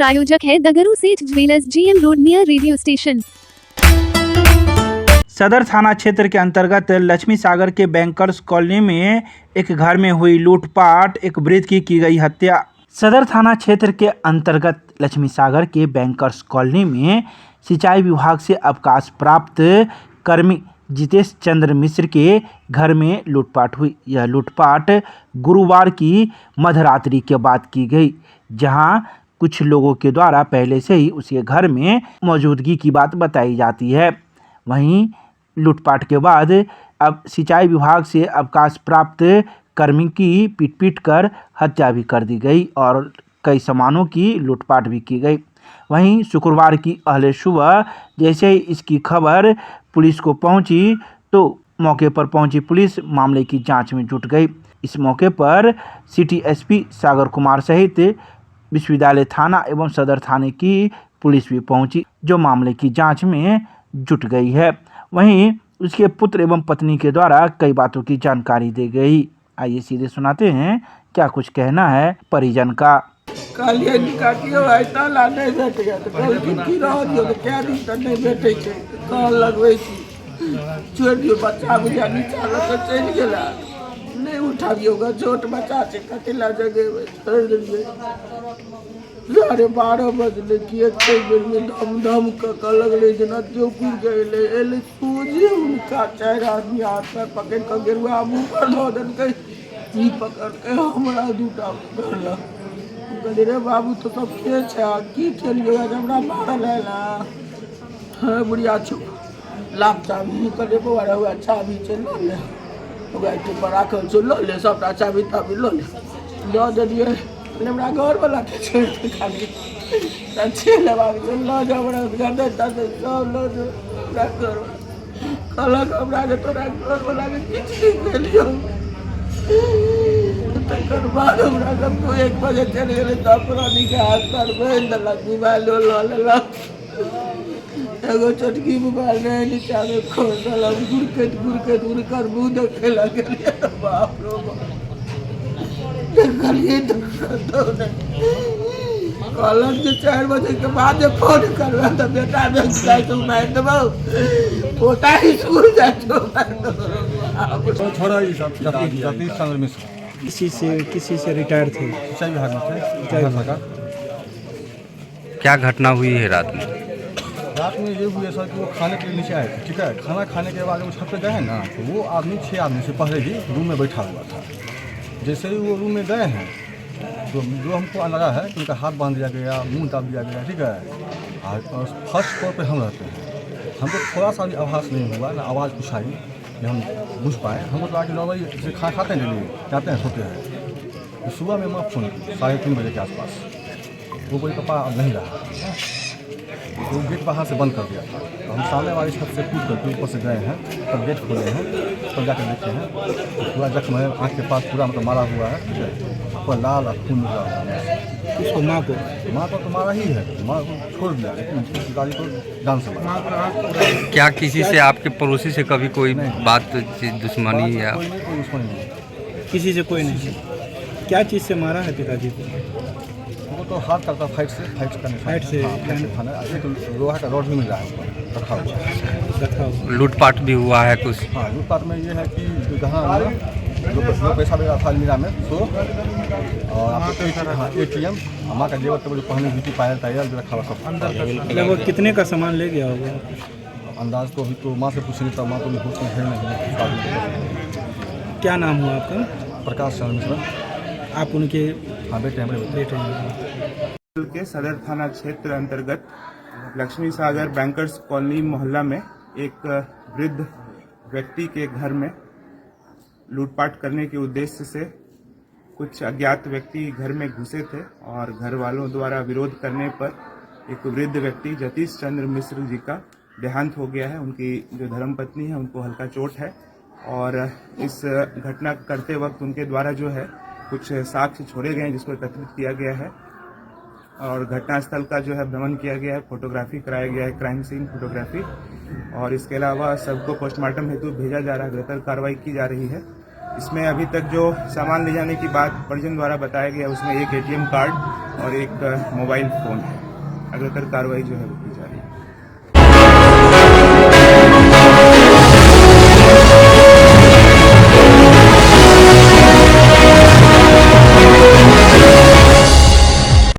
प्रायोजक है दगरू सेठ jewellers, GM road near radio station. सदर थाना क्षेत्र के अंतर्गत लक्ष्मी सागर के बैंकर्स कॉलोनी में एक घर में हुई लूटपाट, एक वृद्ध की गई हत्या। सदर थाना क्षेत्र के अंतर्गत लक्ष्मी सागर के बैंकर्स कॉलोनी में सिंचाई विभाग से अवकाश प्राप्त कर्मी जितेश चंद्र मिश्र के घर में लूटपाट हुई। यह लूटपाट गुरुवार की मध्यरात्रि के बाद की गई, जहां कुछ लोगों के द्वारा पहले से ही उसके घर में मौजूदगी की बात बताई जाती है। वहीं लूटपाट के बाद अब सिंचाई विभाग से अवकाश प्राप्त कर्मी की पीट कर हत्या भी कर दी गई और कई सामानों की लूटपाट भी की गई। वहीं शुक्रवार की अहले सुबह जैसे ही इसकी खबर पुलिस को पहुंची तो मौके पर पहुंची पुलिस मामले की जांच में जुट गई। इस मौके पर सिटी एसपी सागर कुमार सहित विश्वविद्यालय थाना एवं सदर थाने की पुलिस भी पहुंची, जो मामले की जांच में जुट गई है। वहीं उसके पुत्र एवं पत्नी के द्वारा कई बातों की जानकारी दी गई। आइए सीधे सुनाते हैं क्या कुछ कहना है परिजन का। कहलिए निकाटियो ऐसा ला नहीं भेट गया तो कल की रह दियो तो क्या दिन तक नहीं भेटे छै कह लगबै छी छोड़ दियो बच्चा बुझा नीचा लग के चल गेला नहीं उठाबियो ग छोट बच्चा छै कतेला जगह छोड़ दियो। 12:30 बजले कि एक बेर में धम के लगले जना जो कुल गए एले सूझे उनका 4 आदमी हाथ पर पकड़ के गेरुआ मुंह पर धो देन के ई पकड़ के हमरा दूटा करला कहले रे बाबू तो सब के छै की खेलियो हमरा मारल है ना। हाँ बुढ़िया छो लाभ चाबी कहले बौआ हुआ चाबी छै ल ले ओकरा पर राखल छै ल ले सबटा चाबी ताबी ल ले दऽ देलिए हमरा घर वाला के छोड़ के खाली अच्छे बाबू ल जा हमरा गंदे तक सब ल जो करो कहलक हमरा जे तोरा घर वाला के किछ नहीं केलियो। तकर बाद हमरा सबको 1 बजे चल गए तब पुरानी के हाथ पर बांध देलक मोबाइल ल लेलक एगो छोटकी मोबाइल नहीं नीचा में खोल देलक गुरकैत उनकर मुँह देखे लगे बाप रो बाप कहलिए कहलक जे 4 बजे के बाद फोन करबे तो बेटा बैंक जाए तो मार देबो पोता स्कूल जाए तो मार देबो। छोड़ा ये सब जतीश चंद्र मिश्र किसी से रिटायर थे, सिंचाई विभाग में थे। क्या घटना हुई है रात में? रात में ये हुआ सर कि वो खाने के लिए नीचे आए थे, ठीक है। खाना खाने के बाद वो छत पे गए ना तो वो आदमी 6 आदमी से पहले ही रूम में बैठा हुआ था। जैसे ही वो रूम में गए हैं तो जो हमको लगा है कि उनका हाथ बांध दिया गया, मुंह दाब दिया गया, ठीक है। और फर्स्ट फ्लोर पे हम रहते हैं, हमको थोड़ा सा भी आभास नहीं हुआ ना आवाज़ कुछ आई कि हम बुझ पाए। हमको लगा कि नॉर्मली जैसे खाना खाते हैं डेली जाते हैं सोते हैं। तो सुबह में माँ फोन की 3:30 बजे के आसपास वो कोई पापा अब नहीं रहा, तो गेट बाहर से बंद कर दिया था। तो हम सामने वाली छत से कूद करके ऊपर से गए हैं, तब गेट खोले हैं, तब जाकर देखे हैं तो पूरा जख्म है आँख के पास पूरा मतलब मारा हुआ है, ठीक है। पूरा लाल और खून हुआ है। उसको माँ को तो मारा ही है, माँ को छोड़ दिया लेकिन गाड़ी को जान से मारा। क्या किसी से आपके पड़ोसी से कभी कोई बात दुश्मनी या कोई दुश्मनी नहीं, किसी से कोई नहीं? क्या चीज़ से मारा है पिताजी को? वो तो हाथ करता फाइट से खाना एक लोहा का रॉड भी मिल रहा है ऊपर रखा हुआ। लूटपाट भी हुआ है कुछ? हाँ लूटपाट में ये है कि जहाँ जो पैसा वगैरह था अलमीरा में तो और आपको ATM माँ का जेवर जो पहले ब्यूटी पायल टायल रखा हुआ सब। लगभग कितने का सामान ले गया होगा? अंदाज तो अभी तो माँ से पूछेंगे तब माँ तो होश में है नहीं। क्या नाम हुआ आपका? प्रकाश चंद्र मिश्र। आप उनके? हाँ बेटे हमारे बेटे हैं। के सदर थाना क्षेत्र अंतर्गत लक्ष्मी सागर बैंकर्स कॉलोनी मोहल्ला में एक वृद्ध व्यक्ति के घर में लूटपाट करने के उद्देश्य से कुछ अज्ञात व्यक्ति घर में घुसे थे और घर वालों द्वारा विरोध करने पर एक वृद्ध व्यक्ति जतीश चंद्र मिश्र जी का देहांत हो गया है। उनकी जो धर्मपत्नी है उनको हल्का चोट है और इस घटना करते वक्त उनके द्वारा जो है कुछ साक्ष्य छोड़े गए हैं जिसको एकत्रित किया गया है और घटनास्थल का जो है भ्रमण किया गया है, फोटोग्राफी कराया गया है, क्राइम सीन फोटोग्राफी, और इसके अलावा सबको पोस्टमार्टम हेतु भेजा जा रहा है, बेहतर कार्रवाई की जा रही है। इसमें अभी तक जो सामान ले जाने की बात परिजन द्वारा बताया गया उसमें एक ATM कार्ड और एक मोबाइल फ़ोन है। अग्रतर कार्रवाई जो है वो की जा रही है।